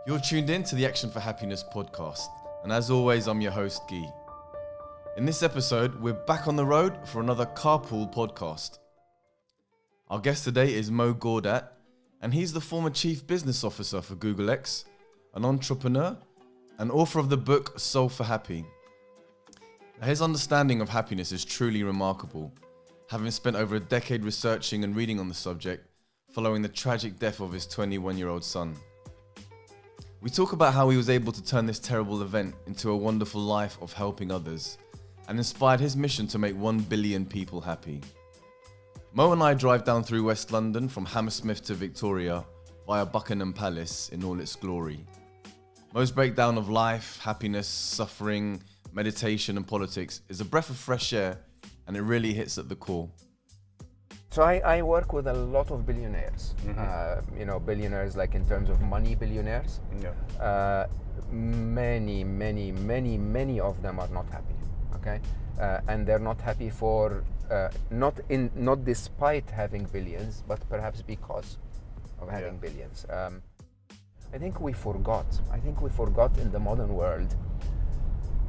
You're tuned in to the Action for Happiness podcast, and as always, I'm your host, Guy. In this episode, we're back on the road for another Carpool Podcast. Our guest today is Mo Gawdat, and he's the former Chief Business Officer for Google X, an entrepreneur, and author of the book Solveforhappy. His understanding of happiness is truly remarkable, having spent over a decade researching and reading on the subject, following the tragic death of his 21-year-old son. We talk about how he was able to turn this terrible event into a wonderful life of helping others, and inspired his mission to make 1 billion people happy. Mo and I drive down through West London from Hammersmith to Victoria via Buckingham Palace in all its glory. Mo's breakdown of life, happiness, suffering, meditation and politics is a breath of fresh air, and it really hits at the core. So I work with a lot of billionaires, billionaires like in terms of money billionaires. Yeah. Many of them are not happy, okay? And they're not happy for, not despite having billions, but perhaps because of having billions. I think we forgot in the modern world,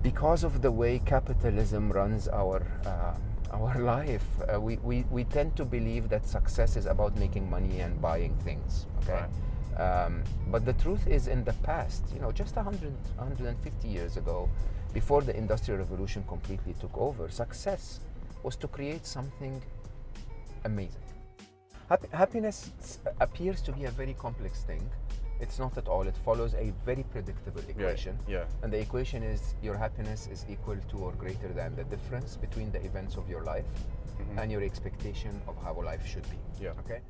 because of the way capitalism runs our life, we tend to believe that success is about making money and buying things, okay? Right. But the truth is, in the past, just 150 years ago, before the Industrial Revolution completely took over, success was to create something amazing. Happiness appears to be a very complex thing. It's not at all. It follows a very predictable equation. Yeah. And the equation is your happiness is equal to or greater than the difference between the events of your life and your expectation of how life should be. Yeah. Okay?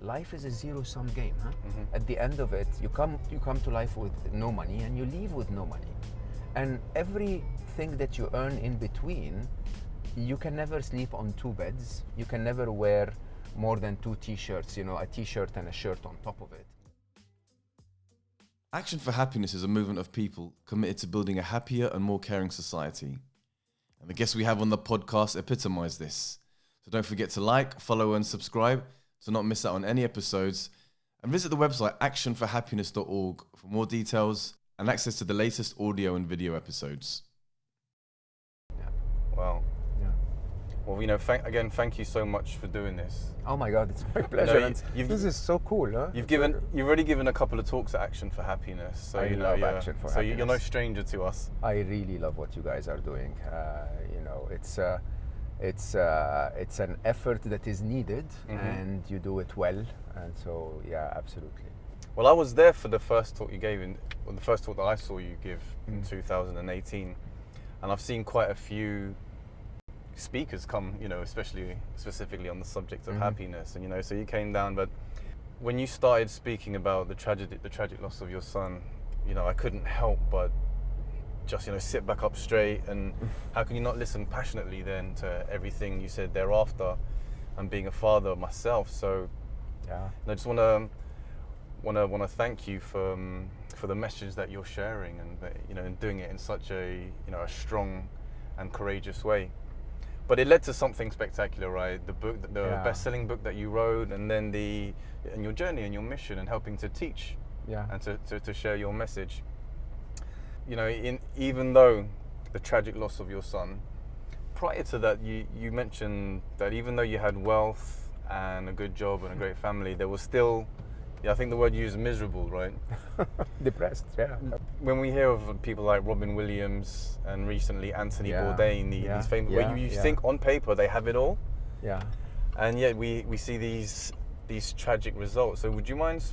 Life is a zero-sum game, huh? At the end of it, you come to life with no money and you leave with no money. And everything that you earn in between, you can never sleep on 2 beds. You can never wear more than 2 t-shirts, a t-shirt and a shirt on top of it. Action for Happiness is a movement of people committed to building a happier and more caring society. And the guests we have on the podcast epitomize this. So don't forget to like, follow and subscribe to not miss out on any episodes. And visit the website actionforhappiness.org for more details and access to the latest audio and video episodes. Yeah. Wow. Yeah. Well, thank you so much for doing this. Oh my God, it's my pleasure. This is so cool, huh? You've already given a couple of talks at Action for Happiness. So I love Action for Happiness. So you're no stranger to us. I really love what you guys are doing. It's an effort that is needed, and you do it well. And so, yeah, absolutely. Well, I was there for the first talk you gave, the first talk that I saw you give in 2018, and I've seen quite a few speakers come, specifically on the subject of happiness, and so you came down. But when you started speaking about the tragic loss of your son, I couldn't help but just sit back up straight. And how can you not listen passionately then to everything you said thereafter, and being a father myself? So yeah, I just want to thank you for the message that you're sharing, and doing it in such a a strong and courageous way. But it led to something spectacular, right? The book, the best-selling book that you wrote, and then and your journey and your mission, and helping to teach, and to share your message. Even though the tragic loss of your son, prior to that, you mentioned that even though you had wealth and a good job and a great family, there was still, I think the word you used, miserable, right? Depressed, yeah. When we hear of people like Robin Williams and recently Anthony Bourdain, these famous, where you think on paper they have it all, and yet we see these tragic results. So would you mind,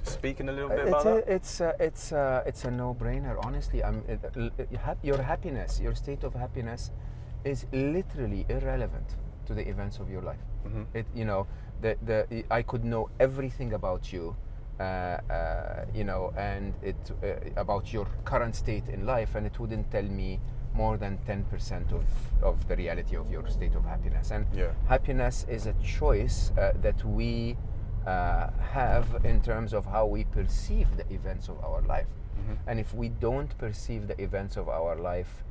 speaking a little bit about that? It's a no-brainer. Honestly, your happiness, your state of happiness, is literally irrelevant to the events of your life. I could know everything about you, and about your current state in life, and it wouldn't tell me more than 10% of the reality of your state of happiness. And happiness is a choice that we have in terms of how we perceive the events of our life. And if we don't perceive the events of our life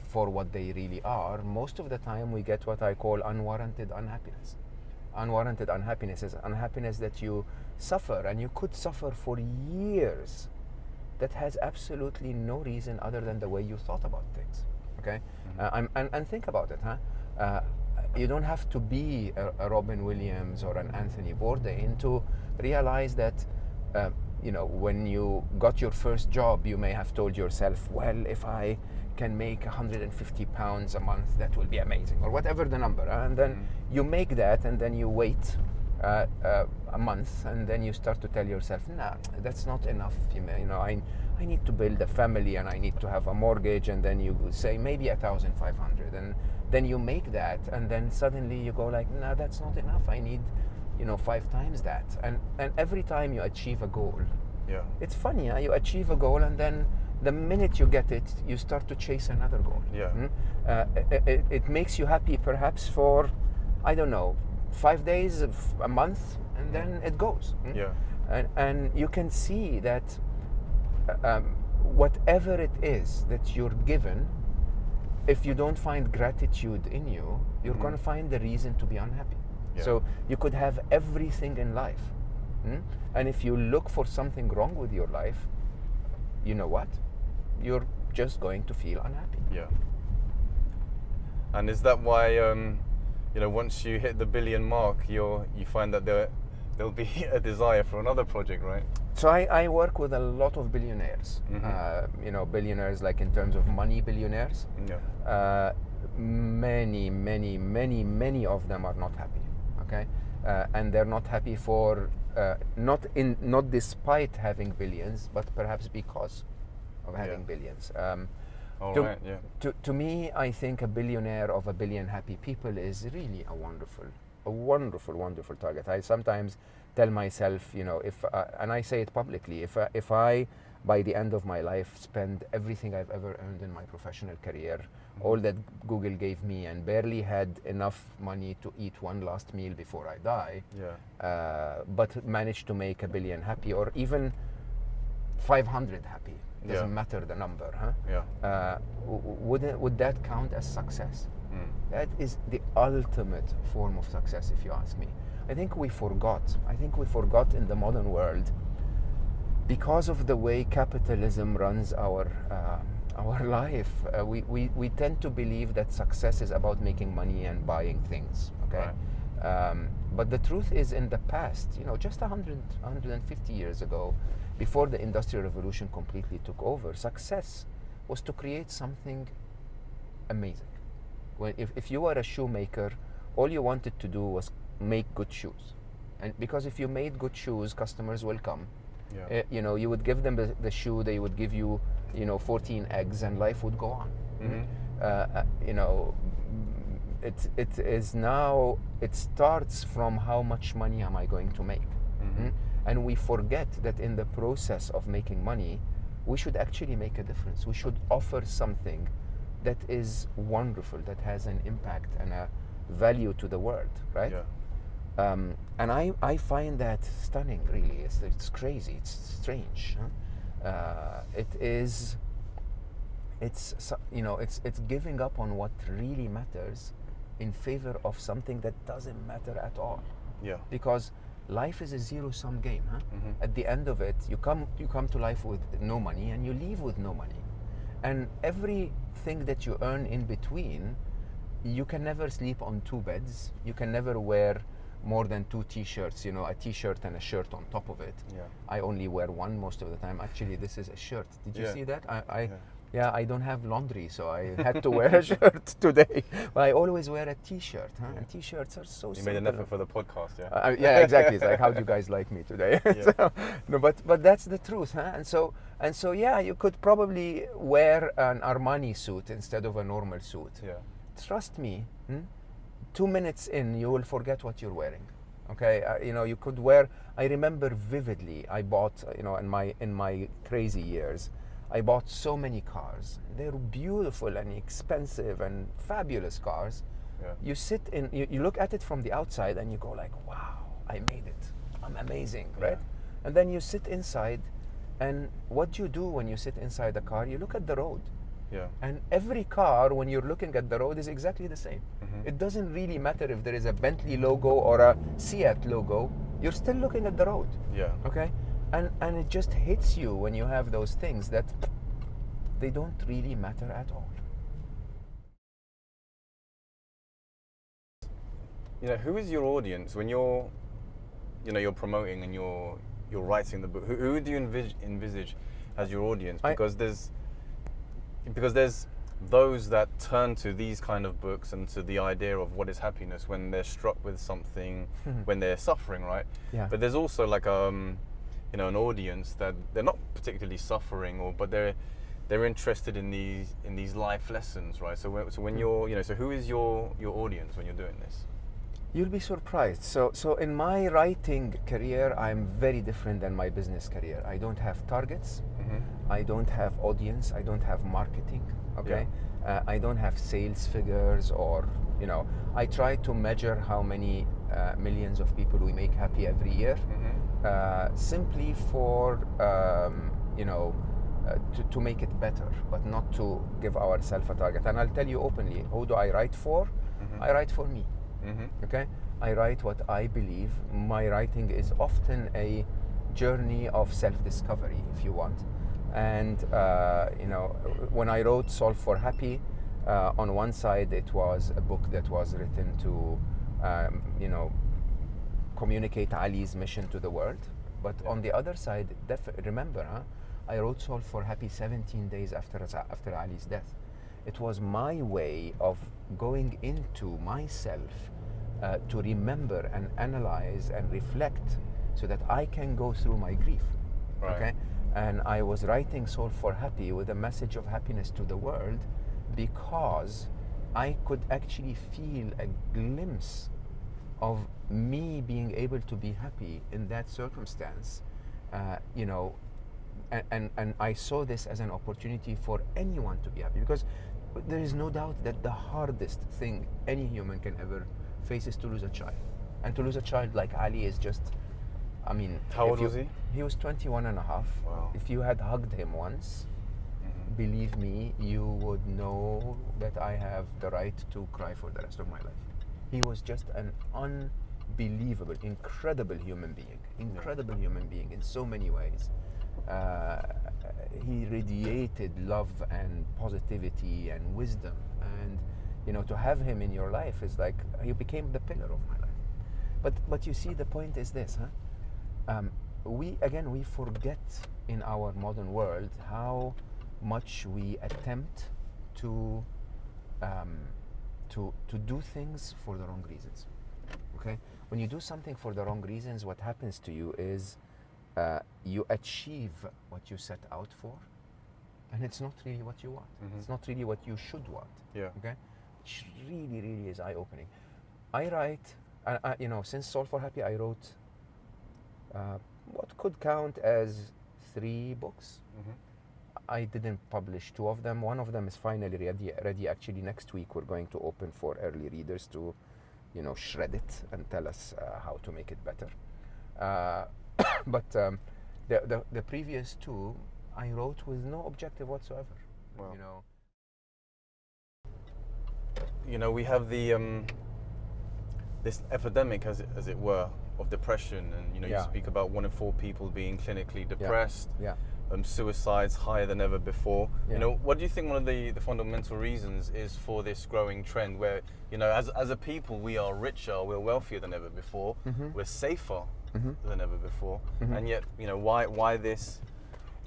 for what they really are, most of the time we get what I call unwarranted unhappiness. unwarranted unhappiness is unhappiness that you suffer, and you could suffer for years, that has absolutely no reason other than the way you thought about things. Okay, and think about it, you don't have to be a Robin Williams or an Anthony Bourdain to realize that, when you got your first job, you may have told yourself, well, if I can make 150 pounds a month, that will be amazing, or whatever the number. And then you make that, and then you wait a month, and then you start to tell yourself, nah, that's not enough. I need to build a family, and I need to have a mortgage, and then you say maybe 1,500, and then you make that, and then suddenly you go like, nah, that's not enough. I need 5 times that. And every time you achieve a goal, it's funny, you achieve a goal, and then the minute you get it, you start to chase another goal. It makes you happy perhaps for, I don't know, 5 days, a month, and then it goes. And you can see that whatever it is that you're given, if you don't find gratitude in you, you're going to find the reason to be unhappy. So you could have everything in life, and if you look for something wrong with your life, you know what? You're just going to feel unhappy. And is that why, once you hit the billion mark, you find that there'll be a desire for another project, right? So I work with a lot of billionaires, billionaires like in terms of money billionaires. Many, many, many, many of them are not happy, okay? And they're not happy for, not despite having billions, but perhaps because of having billions. To me, I think a billionaire of 1 billion happy people is really a wonderful, wonderful target. I sometimes tell myself, and I say it publicly, if I, by the end of my life, spend everything I've ever earned in my professional career, all that Google gave me, and barely had enough money to eat one last meal before I die, but managed to make 1 billion happy, or even 500 happy, doesn't matter the number, would that count as success? That is the ultimate form of success, if you ask me. I think we forgot in the modern world, because of the way capitalism runs our life. We tend to believe that success is about making money and buying things, okay? But the truth is, in the past, just 150 years ago, before the Industrial Revolution completely took over, success was to create something amazing. Well, if you were a shoemaker, all you wanted to do was make good shoes. And because if you made good shoes, customers will come. You would give them the shoe, they would give you, 14 eggs, and life would go on. It is now, it starts from how much money am I going to make? And we forget that in the process of making money, we should actually make a difference. We should offer something that is wonderful, that has an impact and a value to the world, right? And I find that stunning, really. It's crazy, it's strange. It's giving up on what really matters in favor of something that doesn't matter at all. Because life is a zero-sum game. At the end of it, you come to life with no money, and you leave with no money. And everything that you earn in between, you can never sleep on 2 beds. You can never wear more than 2 t-shirts, a t-shirt and a shirt on top of it. I only wear one most of the time. Actually, this is a shirt. Did you see that? I don't have laundry, so I had to wear a shirt today. But I always wear a t-shirt, and t-shirts are so simple. You made an effort for the podcast, exactly. It's like, how do you guys like me today? But that's the truth, And so you could probably wear an Armani suit instead of a normal suit. Trust me, 2 minutes in, you will forget what you're wearing. Okay, you could wear. I remember vividly. I bought, in my crazy years, I bought so many cars. They're beautiful and expensive and fabulous cars. You sit in, you look at it from the outside, and you go like, wow, I made it. I'm amazing, right? And then you sit inside, and what do you do when you sit inside the car? You look at the road. Yeah. And every car, when you're looking at the road, is exactly the same. Mhm. It doesn't really matter if there is a Bentley logo or a Seat logo. You're still looking at the road. Yeah. Okay? And it just hits you when you have those things that they don't really matter at all. Who is your audience when you're promoting and you're writing the book? Who do you envisage as your audience? Because there's those that turn to these kind of books and to the idea of what is happiness when they're struck with something, when they're suffering, right? Yeah. But there's also like an audience that they're not particularly suffering, but they're interested in these life lessons, right? So when you're so who is your audience when you're doing this? You'll be surprised. So in my writing career, I'm very different than my business career. I don't have targets. Mm-hmm. I don't have audience. I don't have marketing. Okay. Yeah. I don't have sales figures I try to measure how many millions of people we make happy every year, simply for to make it better, but not to give ourselves a target. And I'll tell you openly, who do I write for? Mm-hmm. I write for me. Mm-hmm. Okay, I write what I believe. My writing is often a journey of self-discovery, if you want. And when I wrote Solve for Happy, on one side it was a book that was written to, communicate Ali's mission to the world. But on the other side, remember, I wrote Solve for Happy 17 days after Ali's death. It was my way of going into myself to remember and analyze and reflect so that I can go through my grief. Right. Okay? And I was writing Solve for Happy with a message of happiness to the world because I could actually feel a glimpse of me being able to be happy in that circumstance, and I saw this as an opportunity for anyone to be happy, because there is no doubt that the hardest thing any human can ever face is to lose a child. And to lose a child like Ali is just, how old was he? He was 21 and a half. Wow. If you had hugged him once, believe me, you would know that I have the right to cry for the rest of my life. He was just an unbelievable, incredible human being in so many ways. He radiated love and positivity and wisdom, and to have him in your life is like he became the pillar of my life. But you see, the point is this, we forget in our modern world how much we attempt to do things for the wrong reasons. Okay, when you do something for the wrong reasons, what happens to you is you achieve what you set out for, and it's not really what you want. It's not really what you should want. Yeah. Okay, which really, really is eye-opening. I write, since Solve for Happy, I wrote what could count as 3 books. I didn't publish 2 of them. One of them is finally ready. Actually, next week we're going to open for early readers to, shred it and tell us how to make it better. But the previous 2 I wrote with no objective whatsoever. Wow. We have the this epidemic, as it were, of depression, and you speak about 1 in 4 people being clinically depressed. Yeah. Suicides higher than ever before. Yeah. What do you think one of the fundamental reasons is for this growing trend where, as a people, we are richer, we're wealthier than ever before, we're safer than ever before, and yet, why this?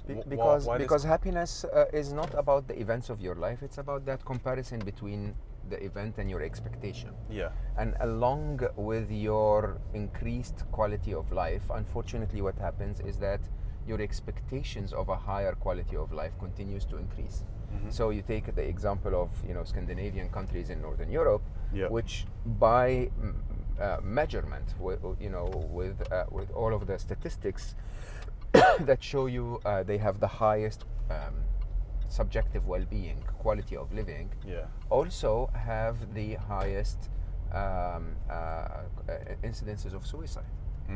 Because happiness is not about the events of your life, it's about that comparison between the event and your expectation. Yeah. And along with your increased quality of life, unfortunately what happens is that your expectations of a higher quality of life continues to increase. So you take the example of Scandinavian countries in Northern Europe, which by measurement, with all of the statistics that show you they have the highest subjective well-being, quality of living, also have the highest incidences of suicide.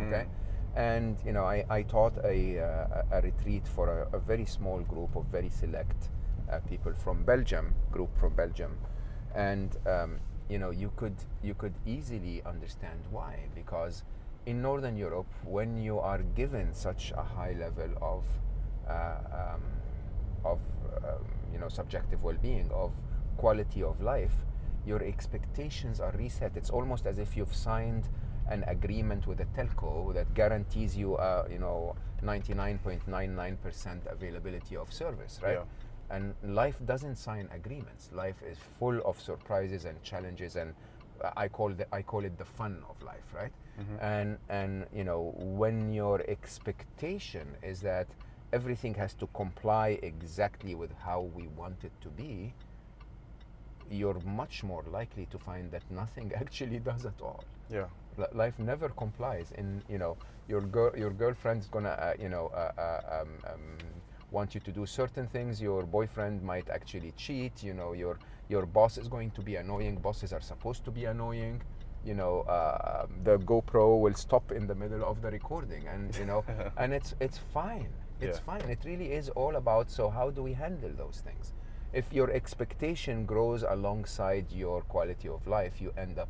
Okay. And I taught a retreat for a very small group of very select people from Belgium, group from Belgium, and you could easily understand why, because in Northern Europe, when you are given such a high level of subjective well-being, of quality of life, your expectations are reset. It's almost as if you've signed an agreement with a telco that guarantees you 99.99% availability of service, right? Yeah. And life doesn't sign agreements. Life is full of surprises and challenges, and I call it the fun of life, right? Mm-hmm. And when your expectation is that everything has to comply exactly with how we want it to be, you're much more likely to find that nothing actually does at all. Yeah. Life never complies. In your girlfriend's gonna want you to do certain things. Your boyfriend might actually cheat. Your boss is going to be annoying. Bosses are supposed to be annoying. The GoPro will stop in the middle of the recording, and and it's fine. It's fine. It really is all about, so how do we handle those things? If your expectation grows alongside your quality of life, you end up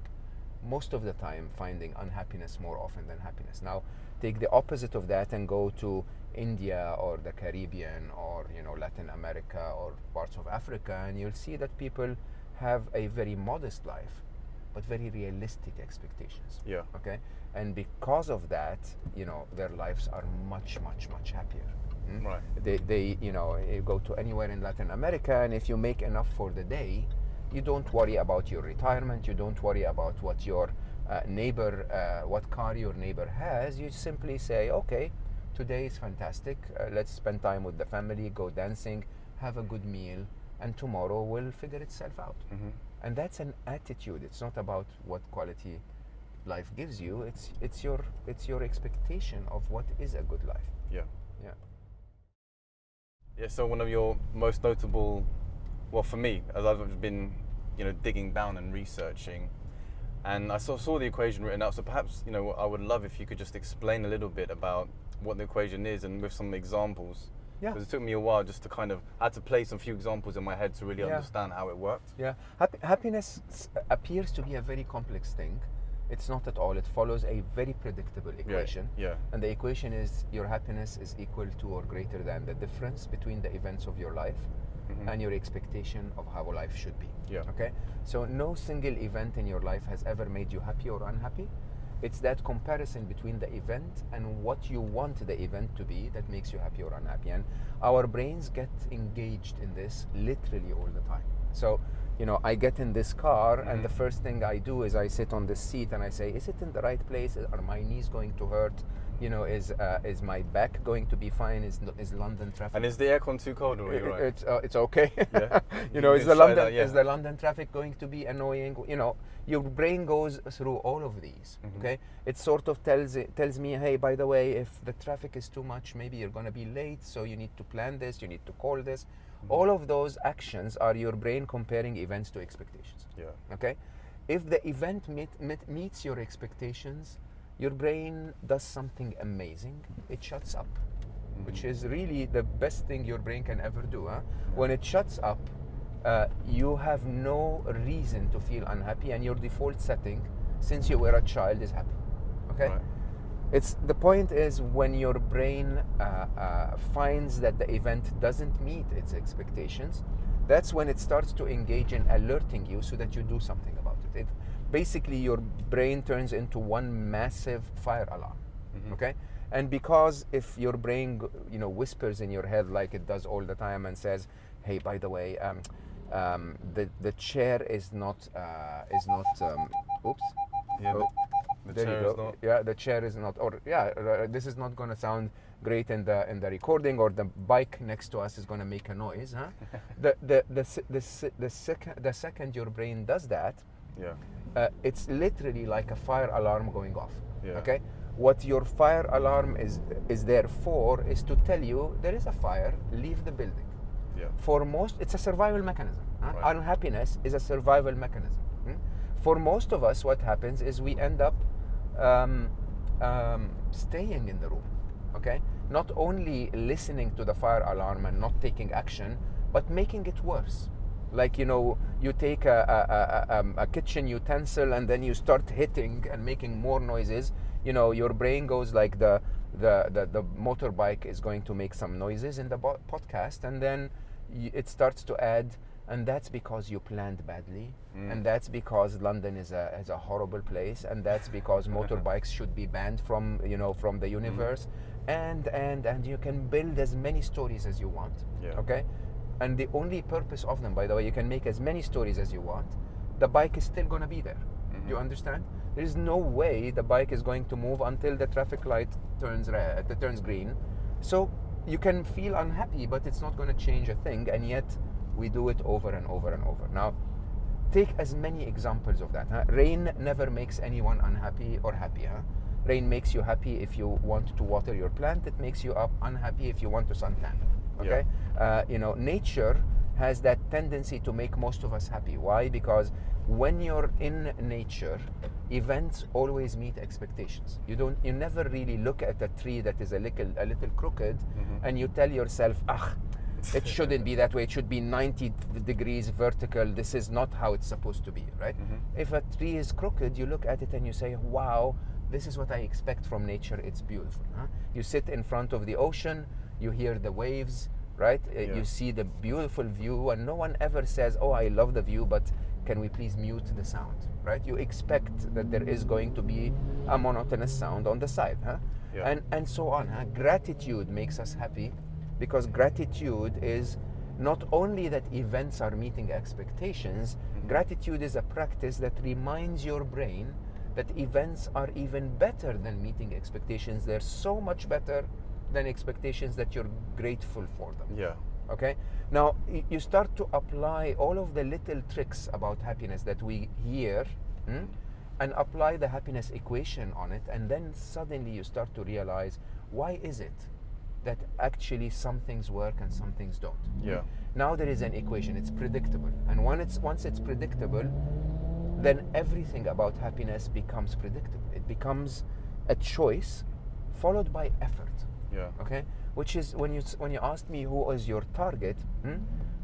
most of the time finding unhappiness more often than happiness. Now, take the opposite of that and go to India or the Caribbean or Latin America or parts of Africa, and you'll see that people have a very modest life, but very realistic expectations. Yeah. Okay. And because of that, their lives are much, much, much happier. Right. They you go to anywhere in Latin America, and if you make enough for the day, you don't worry about your retirement. You don't worry about what your neighbor, what car your neighbor has. You simply say, okay, today is fantastic. Let's spend time with the family, go dancing, have a good meal, and tomorrow will figure itself out. Mm-hmm. And that's an attitude. It's not about what quality life gives you. It's your expectation of what is a good life. Yeah. Yeah. Yeah. So one of your most notable, well, for me, as I've been, digging down and researching, and I saw the equation written out. So perhaps, I would love if you could just explain a little bit about what the equation is and with some examples. Yeah. Because it took me a while just to I had to place a few examples in my head to really understand how it worked. Yeah. Happiness appears to be a very complex thing. It's not at all. It follows a very predictable equation. Yeah. And the equation is your happiness is equal to or greater than the difference between the events of your life and your expectation of how life should be. Yeah. Okay? So no single event in your life has ever made you happy or unhappy. It's that comparison between the event and what you want the event to be that makes you happy or unhappy. And our brains get engaged in this literally all the time. So, I get in this car and the first thing I do is I sit on this seat and I say, is it in the right place? Are my knees going to hurt? Is my back going to be fine? Is London traffic? And is the aircon too cold, or are you right? It's okay. Yeah. Is the London traffic going to be annoying? Your brain goes through all of these. Okay, it sort of tells me, hey, by the way, if the traffic is too much, maybe you're going to be late, so you need to plan this, you need to call this. All of those actions are your brain comparing events to expectations. Yeah. Okay, if the event meets your expectations, your brain does something amazing. It shuts up, which is really the best thing your brain can ever do. Huh? When it shuts up, you have no reason to feel unhappy, and your default setting, since you were a child, is happy. Okay. Right. The point is when your brain finds that the event doesn't meet its expectations, that's when it starts to engage in alerting you so that you do something about it. Basically, your brain turns into one massive fire alarm. Okay, and because if your brain whispers in your head like it does all the time and says, hey, by the way, the chair is not oops. Yeah. Oh. The chair is not. Yeah, the chair is not, or this is not going to sound great in the recording, or the bike next to us is going to make a noise, huh? the second your brain does that, it's literally like a fire alarm going off. Yeah. Okay, what your fire alarm is there for is to tell you there is a fire, leave the building. Yeah. For most, it's a survival mechanism. Huh? Right. Unhappiness is a survival mechanism. For most of us, what happens is we end up staying in the room, okay? Not only listening to the fire alarm and not taking action, but making it worse. Like, you take a kitchen utensil and then you start hitting and making more noises. Your brain goes like the motorbike is going to make some noises in the podcast, and then it starts to add, and that's because you planned badly, and that's because London is a horrible place, and that's because motorbikes should be banned from the universe, and you can build as many stories as you want. Okay. And the only purpose of them, by the way, you can make as many stories as you want. The bike is still going to be there. Do you understand? There is no way the bike is going to move until the traffic light turns green. So you can feel unhappy, but it's not going to change a thing. And yet we do it over and over and over. Now, take as many examples of that. Rain never makes anyone unhappy or happy. Rain makes you happy if you want to water your plant. It makes you unhappy if you want to suntan. Okay. Nature has that tendency to make most of us happy. Why? Because when you're in nature, events always meet expectations. You never really look at a tree that is a little crooked, and you tell yourself, it shouldn't be that way. It should be 90 degrees vertical. This is not how it's supposed to be, right? If a tree is crooked, you look at it and you say, wow, this is what I expect from nature. It's beautiful. You sit in front of the ocean, you hear the waves, right? You see the beautiful view, and no one ever says, oh, I love the view, but can we please mute the sound, right? You expect that there is going to be a monotonous sound on the side, and so on. Gratitude makes us happy, because gratitude is not only that events are meeting expectations, gratitude is a practice that reminds your brain that events are even better than meeting expectations. They're so much better than expectations that you're grateful for them. Okay? Now, you start to apply all of the little tricks about happiness that we hear, and apply the happiness equation on it, and then suddenly you start to realize, why is it that actually some things work and some things don't? Now there is an equation, it's predictable. And once it's predictable, then everything about happiness becomes predictable. It becomes a choice followed by effort. Okay, which is when you asked me who is your target,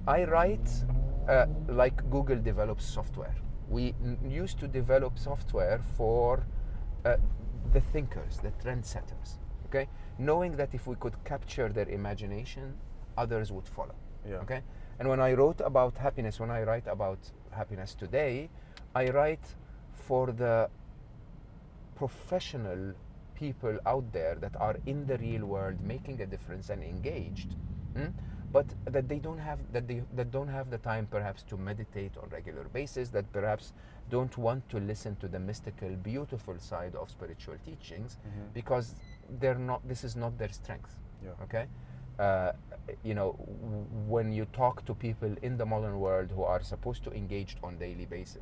I write like Google develops software. We used to develop software for the thinkers, the trendsetters. Okay, knowing that if we could capture their imagination, others would follow. Okay, and when I wrote about happiness, when I write about happiness today, I write for the professional people out there that are in the real world making a difference and engaged, but that they don't have the time perhaps to meditate on regular basis, that perhaps don't want to listen to the mystical, beautiful side of spiritual teachings, because this is not their strength. Okay, when you talk to people in the modern world who are supposed to engage on daily basis,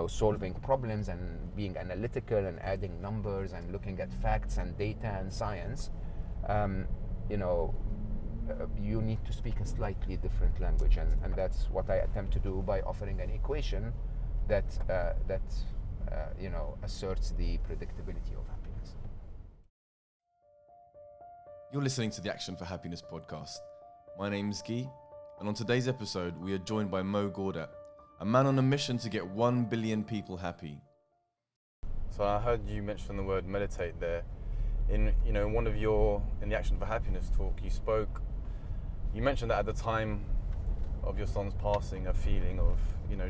solving problems and being analytical and adding numbers and looking at facts and data and science, you need to speak a slightly different language, and that's what I attempt to do by offering an equation that asserts the predictability of happiness. You're listening to the Action for Happiness podcast. My name's Guy, and on today's episode, we are joined by Mo Gawdat, a man on a mission to get 1 billion people happy. So I heard you mention the word meditate there. In the Action for Happiness talk, you mentioned that at the time of your son's passing, a feeling of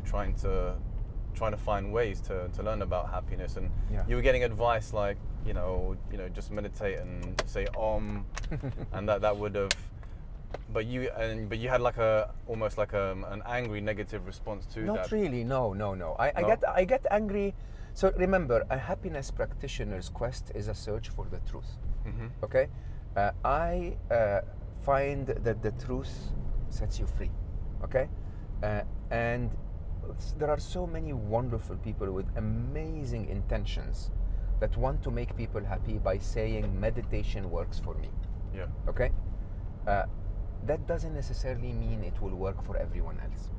trying to find ways to learn about happiness, and you were getting advice like just meditate and say Om, and that would have. But you had almost like an angry negative response to that. Not really, no. I get angry. So remember, a happiness practitioner's quest is a search for the truth. Okay, I find that the truth sets you free. Okay, and there are so many wonderful people with amazing intentions that want to make people happy by saying meditation works for me. Okay. That doesn't necessarily mean it will work for everyone else.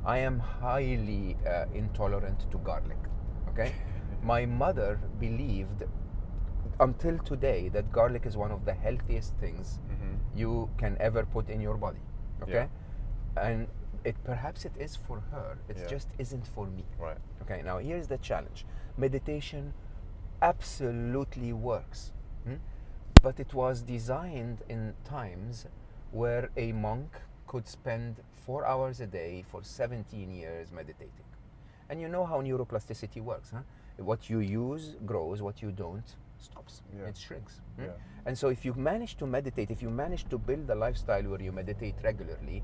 I am highly intolerant to garlic. Okay, my mother believed until today that garlic is one of the healthiest things you can ever put in your body. Okay, and perhaps it is for her. It just isn't for me. Right. Okay. Now here's the challenge. Meditation absolutely works, but it was designed in times where a monk could spend 4 hours a day for 17 years meditating. And you know how neuroplasticity works, huh? What you use grows, what you don't stops. It shrinks. And so if you manage to meditate, if you manage to build a lifestyle where you meditate regularly,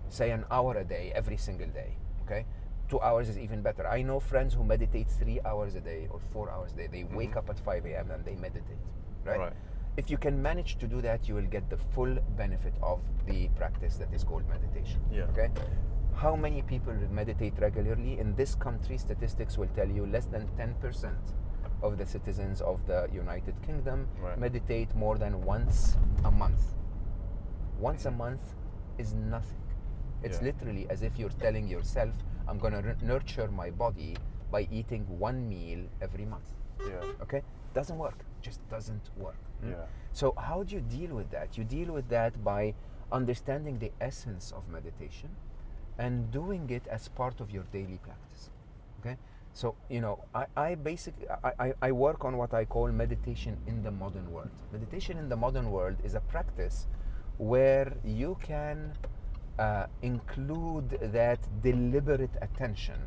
say an hour a day, every single day, okay? 2 hours is even better. I know friends who meditate 3 hours a day or 4 hours a day. They wake up at 5 a.m. and they meditate, right? If you can manage to do that, you will get the full benefit of the practice that is called meditation. Okay? How many people meditate regularly? In this country, statistics will tell you less than 10% of the citizens of the United Kingdom meditate more than once a month. Once a month is nothing. It's literally as if you're telling yourself, I'm going to nurture my body by eating one meal every month. Okay? Doesn't work. Just doesn't work. So how do you deal with that? You deal with that by understanding the essence of meditation and doing it as part of your daily practice. Okay? So, you know, I basically work on what I call meditation in the modern world. Meditation in the modern world is a practice where you can include that deliberate attention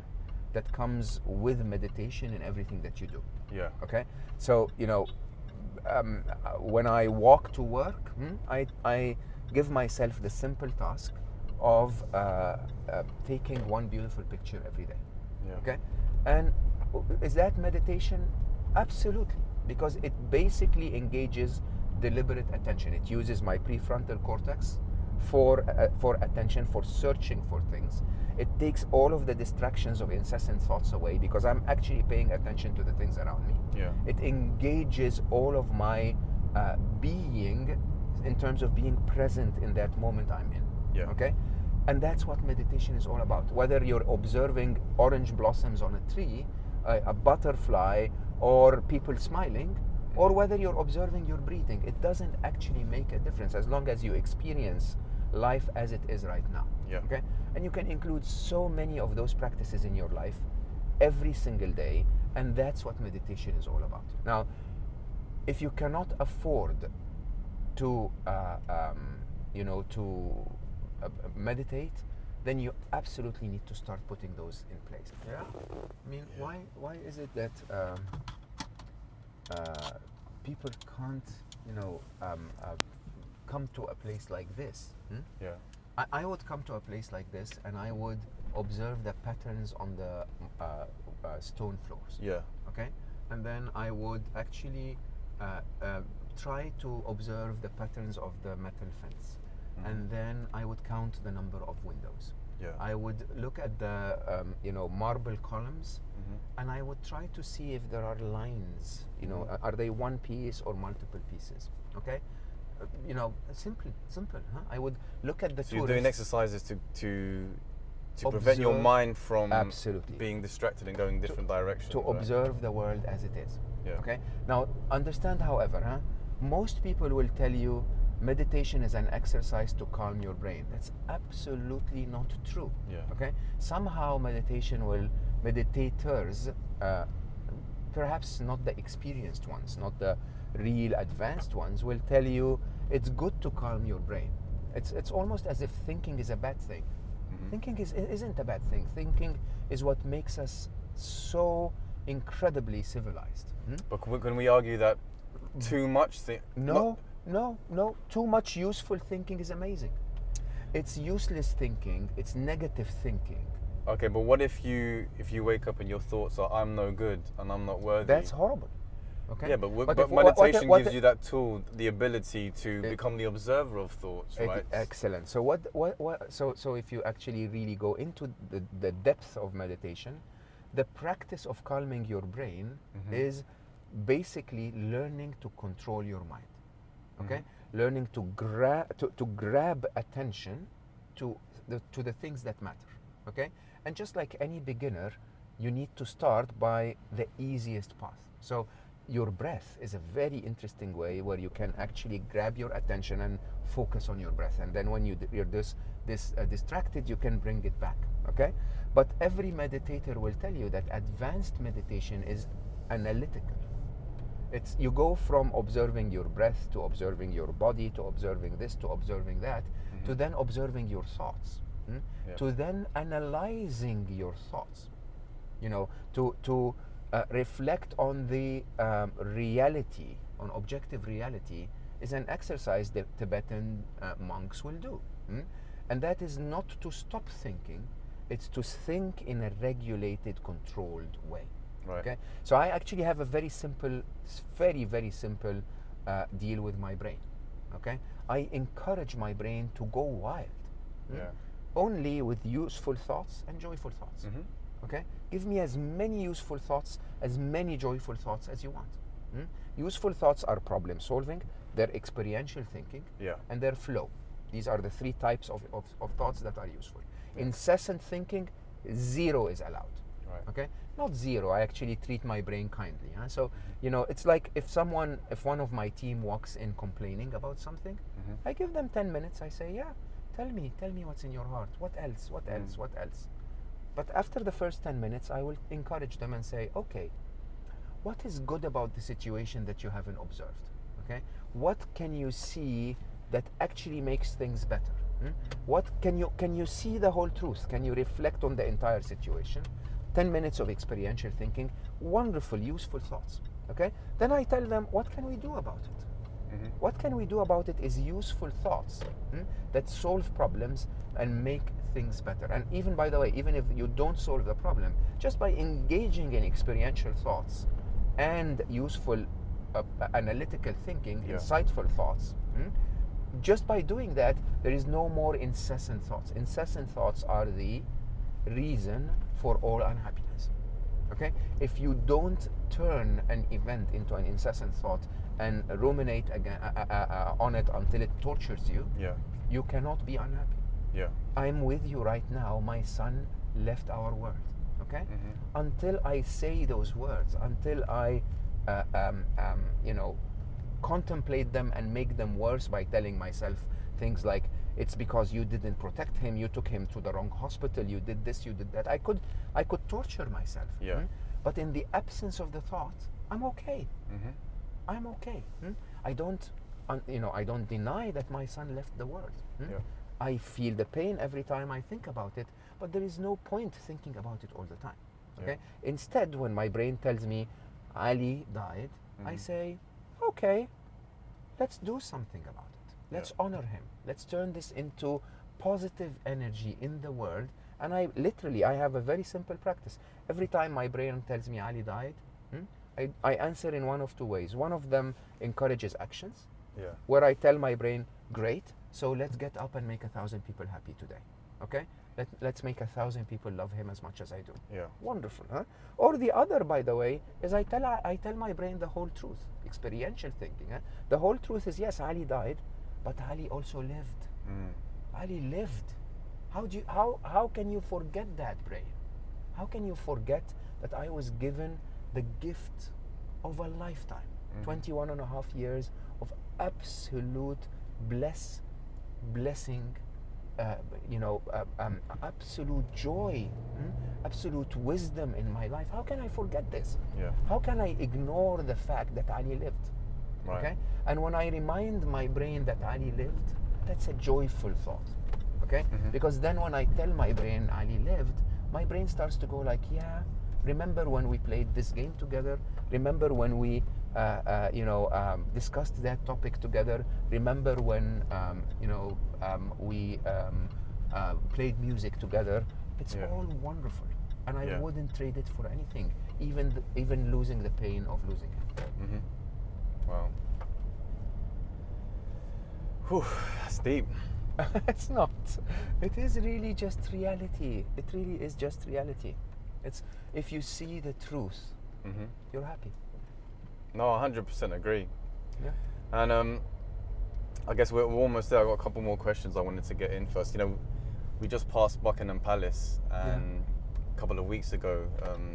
that comes with meditation in everything that you do. Okay? So, you know, when I walk to work, I give myself the simple task of taking one beautiful picture every day. Okay? And is that meditation? Absolutely, because it basically engages deliberate attention. It uses my prefrontal cortex for attention, for searching for things. It takes all of the distractions of incessant thoughts away because I'm actually paying attention to the things around me. It engages all of my being in terms of being present in that moment I'm in. Okay? And that's what meditation is all about. Whether you're observing orange blossoms on a tree, a butterfly, or people smiling, or whether you're observing your breathing, it doesn't actually make a difference as long as you experience life as it is right now. Okay? And you can include so many of those practices in your life every single day, and that's what meditation is all about. Now, if you cannot afford to, meditate, then you absolutely need to start putting those in place. I mean, why is it that people can't, come to a place like this? I would come to a place like this and I would observe the patterns on the stone floors. Okay, and then I would actually try to observe the patterns of the metal fence. And then I would count the number of windows. I would look at the marble columns, and I would try to see if there are lines. Are they one piece or multiple pieces? Okay, simple, huh? I would look at the. So you're doing exercises to prevent your mind from being distracted and going different directions. To observe the world as it is. Okay. Now understand, however, most people will tell you meditation is an exercise to calm your brain. That's absolutely not true. Okay? Somehow meditators, perhaps not the experienced ones, not the real advanced ones, will tell you it's good to calm your brain. It's almost as if thinking is a bad thing. Thinking isn't a bad thing. Thinking is what makes us so incredibly civilized. But can we argue that too much? No. Too much useful thinking is amazing. It's useless thinking. It's negative thinking. Okay, but what if you wake up and your thoughts are I'm no good and I'm not worthy? That's horrible. Okay. Yeah, but meditation gives you that tool, the ability to become the observer of thoughts, right? Excellent. So So if you actually really go into the depth of meditation, the practice of calming your brain is basically learning to control your mind. Okay, learning to grab attention to the things that matter. Okay, and just like any beginner, you need to start by the easiest path. So your breath is a very interesting way where you can actually grab your attention and focus on your breath, and then when you're distracted, you can bring it back. Okay, but every meditator will tell you that advanced meditation is analytical. It's you go from observing your breath to observing your body to observing this to observing that to then observing your thoughts, to then analyzing your thoughts, to reflect on the reality, on objective reality, is an exercise that Tibetan monks will do. And that is not to stop thinking, it's to think in a regulated, controlled way. Right. Okay? So I actually have a very simple, very, very simple deal with my brain. Okay? I encourage my brain to go wild. Only with useful thoughts and joyful thoughts. Okay? Give me as many useful thoughts, as many joyful thoughts as you want. Useful thoughts are problem solving, they're experiential thinking, and they're flow. These are the three types of thoughts that are useful. Incessant thinking, zero is allowed. Right. Okay? Not zero, I actually treat my brain kindly. So, it's like if one of my team walks in complaining about something, I give them 10 minutes, I say, tell me what's in your heart. What else? But after the first 10 minutes, I will encourage them and say, okay, what is good about the situation that you haven't observed? Okay? What can you see that actually makes things better? What can you see the whole truth? Can you reflect on the entire situation? 10 minutes of experiential thinking, wonderful, useful thoughts. Okay? Then I tell them, what can we do about it? What can we do about it is useful thoughts that solve problems and make things better. And even, by the way, even if you don't solve the problem, just by engaging in experiential thoughts and useful analytical thinking, insightful thoughts, just by doing that, there is no more incessant thoughts. Incessant thoughts are the reason for all unhappiness. Okay? If you don't turn an event into an incessant thought and ruminate again on it until it tortures you, you cannot be unhappy. I'm with you right now. My son left our world. Okay? Until I say those words, until I contemplate them and make them worse by telling myself things like, it's because you didn't protect him, you took him to the wrong hospital, you did this, you did that. I could torture myself. But in the absence of the thought, I'm okay. I'm okay. I don't deny that my son left the world. I feel the pain every time I think about it, but there is no point thinking about it all the time. Okay? Instead, when my brain tells me Ali died, I say, okay, let's do something about it. Let's honor him. Let's turn this into positive energy in the world. And I have a very simple practice. Every time my brain tells me Ali died, I answer in one of two ways. One of them encourages actions, where I tell my brain, great, so let's get up and make 1,000 people happy today. Okay? Let's make 1,000 people love him as much as I do. Wonderful, huh? Or the other, by the way, is I tell my brain the whole truth. Experiential thinking. The whole truth is, yes, Ali died, but Ali also lived. Ali lived. How can you forget that, brain? How can you forget that I was given the gift of a lifetime? 21 and a half years of absolute blessing, absolute joy, absolute wisdom in my life. How can I forget this? How can I ignore the fact that Ali lived? Okay? And when I remind my brain that Ali lived, that's a joyful thought. Okay? Because then when I tell my brain Ali lived, my brain starts to go like, remember when we played this game together? Remember when we discussed that topic together? Remember when we played music together? It's all wonderful, and I wouldn't trade it for anything, even losing the pain of losing it. Wow. Whew, that's deep. It's not. It is really just reality. It really is just reality. It's if you see the truth, you're happy. No, 100% agree. Yeah. And I guess we're almost there. I've got a couple more questions I wanted to get in first. We just passed Buckingham Palace, and a couple of weeks ago,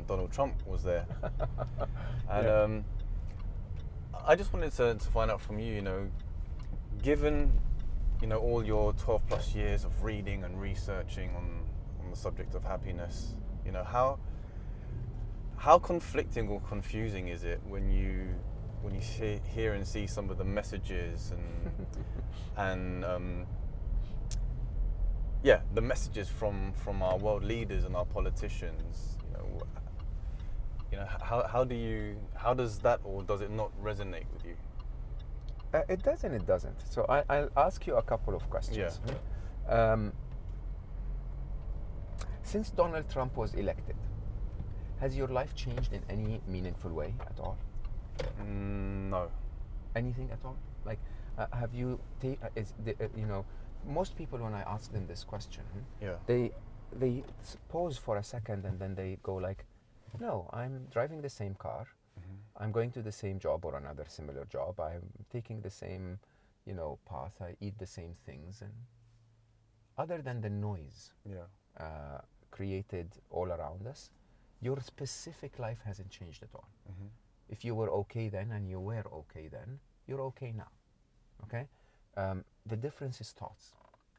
Donald Trump was there. And I just wanted to find out from you, given, all your 12 plus years of reading and researching on the subject of happiness, how conflicting or confusing is it when you hear and see some of the messages and the messages from our world leaders and our politicians, how does that, or does it not resonate with you? It does and it doesn't. So I'll ask you a couple of questions. Yeah. Since Donald Trump was elected, has your life changed in any meaningful way at all? No. Anything at all? Like, have you most people, when I ask them this question, Yeah. they pause for a second and then they go like, no, I'm driving the same car, I'm going to the same job or another similar job, I'm taking the same path, I eat the same things, and other than the noise created all around us, your specific life hasn't changed at all. If you were okay then and you were okay then, you're okay now. Okay? The difference is thoughts.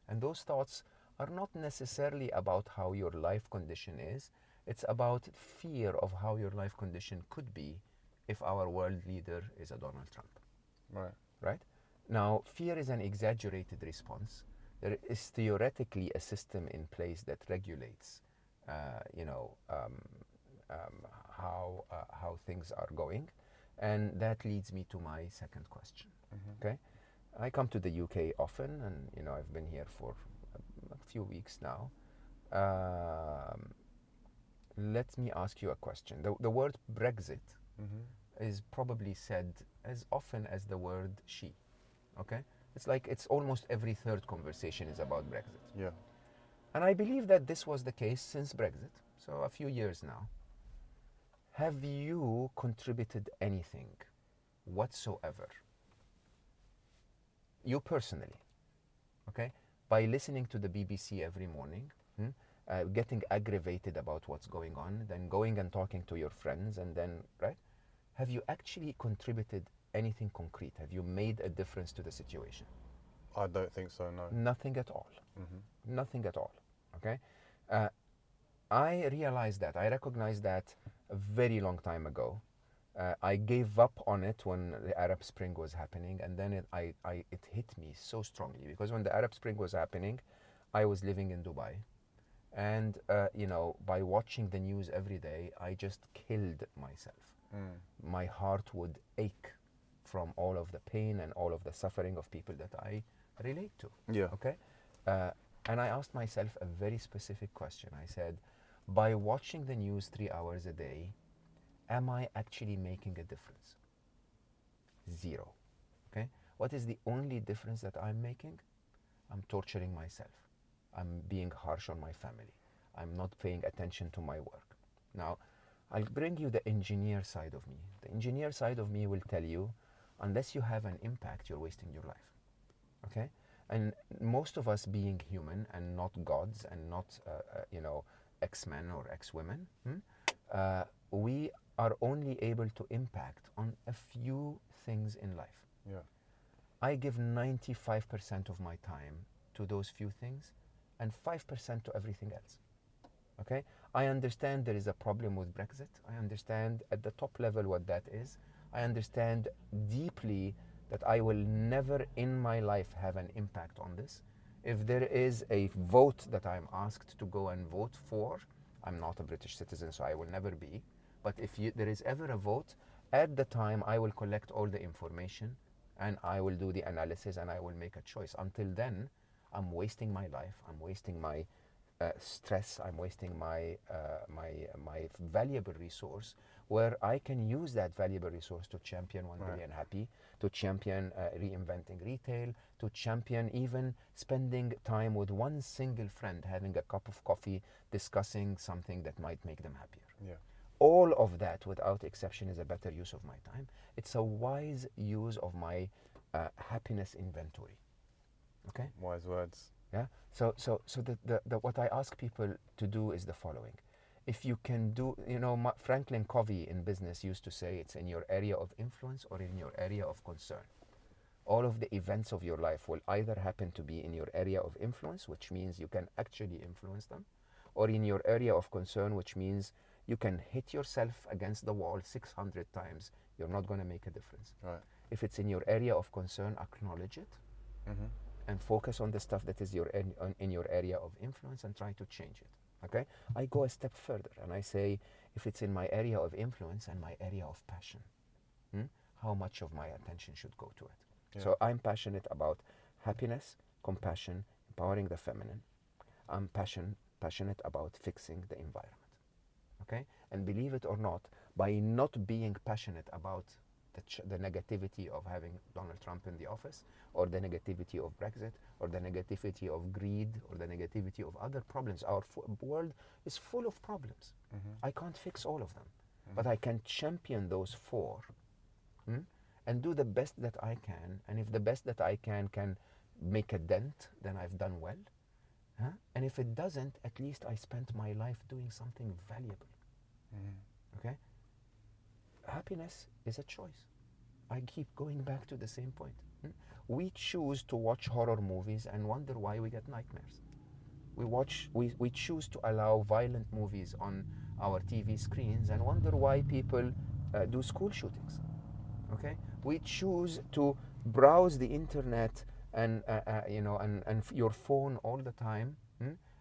And those thoughts are not necessarily about how your life condition is. It's about fear of how your life condition could be if our world leader is a Donald Trump. Right? Now, fear is an exaggerated response. There is theoretically a system in place that regulates, how things are going, and that leads me to my second question. Okay, I come to the UK often, and I've been here for a few weeks now. Let me ask you a question. The word Brexit is probably said as often as the word she. Okay, it's like it's almost every third conversation is about Brexit. Yeah. And I believe that this was the case since Brexit, so a few years now. Have you contributed anything whatsoever, you personally, okay, by listening to the BBC every morning, getting aggravated about what's going on, then going and talking to your friends, and then, right? Have you actually contributed anything concrete? Have you made a difference to the situation? I don't think so, no. Nothing at all. Nothing at all, okay? I realized that, I recognized that a very long time ago. I gave up on it when the Arab Spring was happening, and then it hit me so strongly, because when the Arab Spring was happening, I was living in Dubai. And, by watching the news every day, I just killed myself. My heart would ache from all of the pain and all of the suffering of people that I relate to. Yeah. Okay? And I asked myself a very specific question. I said, by watching the news 3 hours a day, am I actually making a difference? Zero. Okay? What is the only difference that I'm making? I'm torturing myself. I'm being harsh on my family. I'm not paying attention to my work. Now, I'll bring you the engineer side of me. The engineer side of me will tell you, unless you have an impact, you're wasting your life. Okay? And most of us, being human and not gods and not, X-men or X-women, we are only able to impact on a few things in life. Yeah. I give 95% of my time to those few things and 5% to everything else. Okay? I understand there is a problem with Brexit. I understand at the top level what that is. I understand deeply that I will never in my life have an impact on this. If there is a vote that I'm asked to go and vote for, I'm not a British citizen, so I will never be. But if there is ever a vote, at the time I will collect all the information and I will do the analysis and I will make a choice. Until then, I'm wasting my life, I'm wasting my stress, I'm wasting my valuable resource, where I can use that valuable resource to champion 1 billion happy, to champion reinventing retail, to champion even spending time with one single friend, having a cup of coffee, discussing something that might make them happier. Yeah. All of that, without exception, is a better use of my time. It's a wise use of my happiness inventory. Okay? Wise words. Yeah. So the what I ask people to do is the following: If you can do, Franklin Covey in business used to say it's in your area of influence or in your area of concern. All of the events of your life will either happen to be in your area of influence, which means you can actually influence them, or in your area of concern, which means you can hit yourself against the wall 600 times. You're not going to make a difference. Right. If it's in your area of concern, acknowledge it and focus on the stuff that is in your area of influence and try to change it. Okay? I go a step further and I say, if it's in my area of influence and my area of passion, how much of my attention should go to it? Yeah. So I'm passionate about happiness, compassion, empowering the feminine. I'm passionate about fixing the environment. Okay? And believe it or not, by not being passionate about the negativity of having Donald Trump in the office, or the negativity of Brexit, or the negativity of greed, or the negativity of other problems. Our world is full of problems. I can't fix all of them, but I can champion those 4 and do the best that I can. And if the best that I can make a dent, then I've done well. And if it doesn't, at least I spent my life doing something valuable. Okay? Happiness is a choice. I keep going back to the same point. We choose to watch horror movies and wonder why we get nightmares. We choose to allow violent movies on our TV screens and wonder why people do school shootings. Okay? We choose to browse the internet and your phone all the time,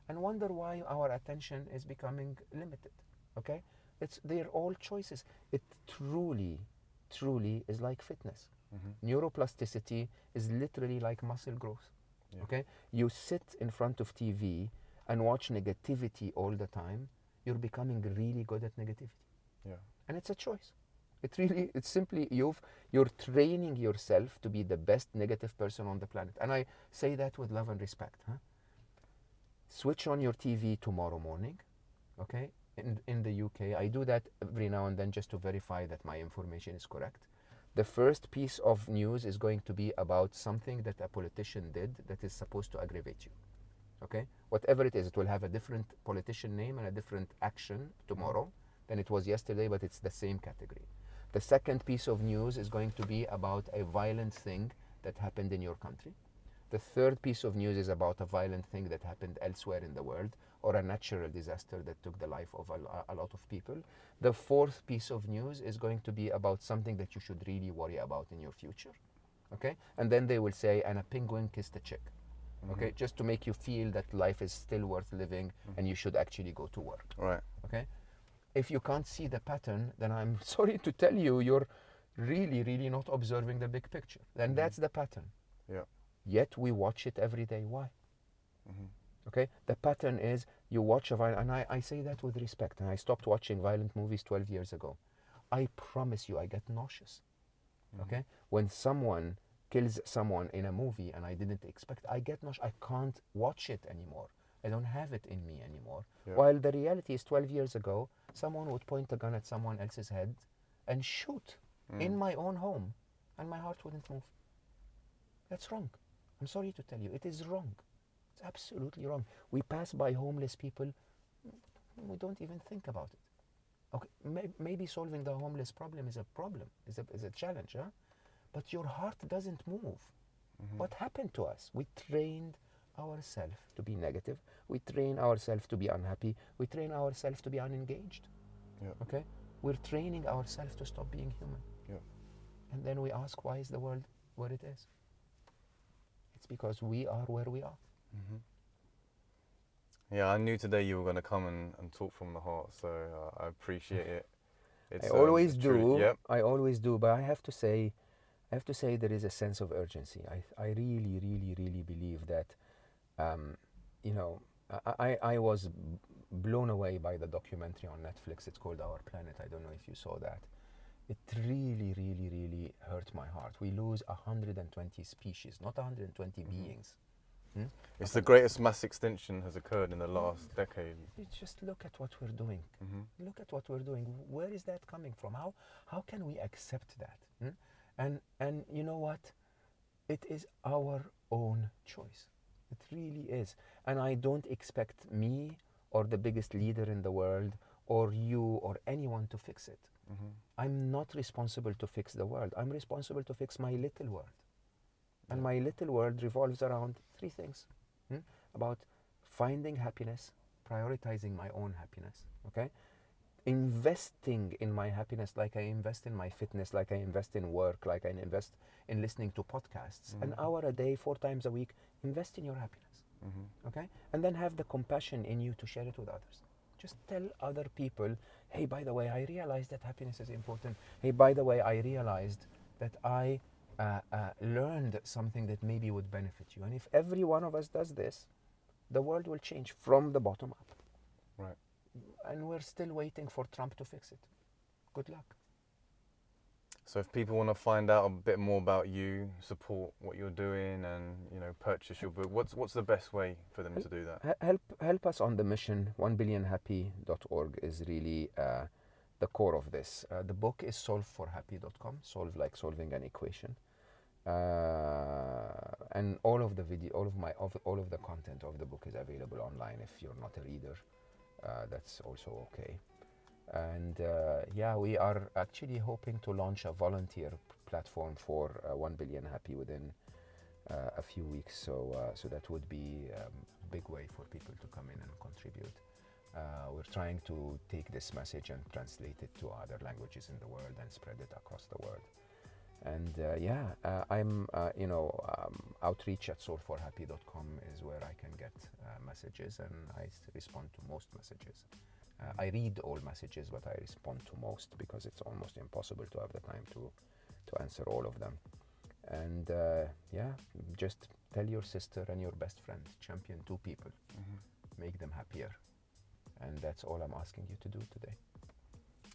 and wonder why our attention is becoming limited. Okay? They're all choices. It truly is like fitness. Neuroplasticity is literally like muscle growth. Yeah. Okay? You sit in front of TV and watch negativity all the time, you're becoming really good at negativity. Yeah. And it's a choice. It's simply you're training yourself to be the best negative person on the planet. And I say that with love and respect. Switch on your TV tomorrow morning, okay? In the UK, I do that every now and then just to verify that my information is correct. The first piece of news is going to be about something that a politician did that is supposed to aggravate you. Okay? Whatever it is, it will have a different politician name and a different action tomorrow than it was yesterday, but it's the same category. The second piece of news is going to be about a violent thing that happened in your country. The third piece of news is about a violent thing that happened elsewhere in the world, or a natural disaster that took the life of a lot of people. The fourth piece of news is going to be about something that you should really worry about in your future. Okay? And then they will say, and a penguin kissed a chick. Okay? Just to make you feel that life is still worth living and you should actually go to work. Right. Okay? If you can't see the pattern, then I'm sorry to tell you, you're really not observing the big picture. Then that's the pattern. Yeah. Yet we watch it every day. Why? Okay? The pattern is you watch a violent, and I say that with respect, and I stopped watching violent movies 12 years ago. I promise you, I get nauseous. Okay? When someone kills someone in a movie and I didn't expect, I get nauseous. I can't watch it anymore. I don't have it in me anymore. Yeah. While the reality is 12 years ago, someone would point a gun at someone else's head and shoot in my own home, and my heart wouldn't move. That's wrong. I'm sorry to tell you, it is wrong. It's absolutely wrong. We pass by homeless people, we don't even think about it. Okay, maybe solving the homeless problem is a challenge, huh? But your heart doesn't move. What happened to us? We trained ourselves to be negative. We train ourselves to be unhappy. We train ourselves to be unengaged. Yeah. Okay? We're training ourselves to stop being human. Yeah. And then we ask, why is the world where it is? It's because we are where we are. Yeah, I knew today you were going to come and talk from the heart, so I appreciate it. I always it's do. true. Yep. I always do, but I have to say there is a sense of urgency. I really believe that, I was blown away by the documentary on Netflix. It's called Our Planet. I don't know if you saw that. It really hurt my heart. We lose 120 species, not 120 beings. It's the greatest mass extinction has occurred in the last decade. You just look at what we're doing. Look at what we're doing. Where is that coming from? How can we accept that? And you know what? It is our own choice. It really is. And I don't expect me or the biggest leader in the world or you or anyone to fix it. Mm-hmm. I'm not responsible to fix the world. I'm responsible to fix my little world. And my little world revolves around three things. About finding happiness, prioritizing my own happiness, okay? Investing in my happiness like I invest in my fitness, like I invest in work, like I invest in listening to podcasts. An hour a day, 4 times a week, invest in your happiness, okay? And then have the compassion in you to share it with others. Just tell other people, hey, by the way, I realized that happiness is important. Hey, by the way, I realized that I learned something that maybe would benefit you. And if every one of us does this, the world will change from the bottom up. Right. And we're still waiting for Trump to fix it. Good luck. So if people want to find out a bit more about you, support what you're doing, and purchase your book, what's the best way for them to do that? Help us on the mission. onebillionhappy.org is really the core of this. The book is solveforhappy.com. Solve like solving an equation. And all of the all of the content of the book is available online. If you're not a reader, that's also okay. And we are actually hoping to launch a volunteer platform for 1 Billion Happy within a few weeks. So that would be a big way for people to come in and contribute. We're trying to take this message and translate it to other languages in the world and spread it across the world. And I'm outreach at solveforhappy.com is where I can get messages, and I respond to most messages. I read all messages, but I respond to most because it's almost impossible to have the time to answer all of them. And just tell your sister and your best friend, champion 2 people, make them happier. And that's all I'm asking you to do today.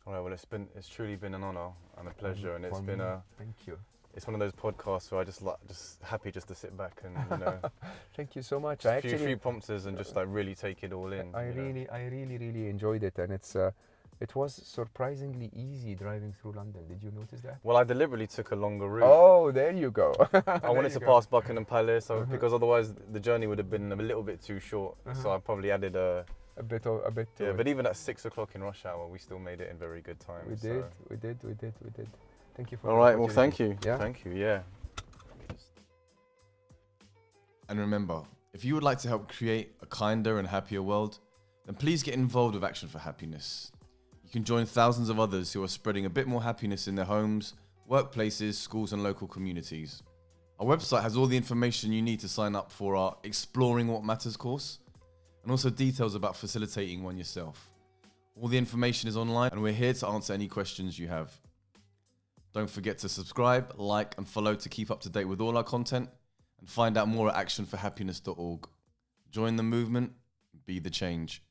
All right. Well, it's truly been an honor and a pleasure, and it's been thank you. It's one of those podcasts where I just happy just to sit back and Thank you so much. few prompters and just really take it all in. I really enjoyed it, and it was surprisingly easy driving through London. Did you notice that? Well, I deliberately took a longer route. Oh, there you go. I wanted to pass Buckingham Palace because otherwise the journey would have been a little bit too short. So I probably added a bit to it. But even at 6 o'clock in rush hour, we still made it in very good time. We did. Thank you for all right. Well, thank you. Yeah? Thank you. Yeah. And remember, if you would like to help create a kinder and happier world, then please get involved with Action for Happiness. You can join thousands of others who are spreading a bit more happiness in their homes, workplaces, schools, and local communities. Our website has all the information you need to sign up for our Exploring What Matters course, and also details about facilitating one yourself. All the information is online, and we're here to answer any questions you have. Don't forget to subscribe, like, and follow to keep up to date with all our content, and find out more at actionforhappiness.org. Join the movement, be the change.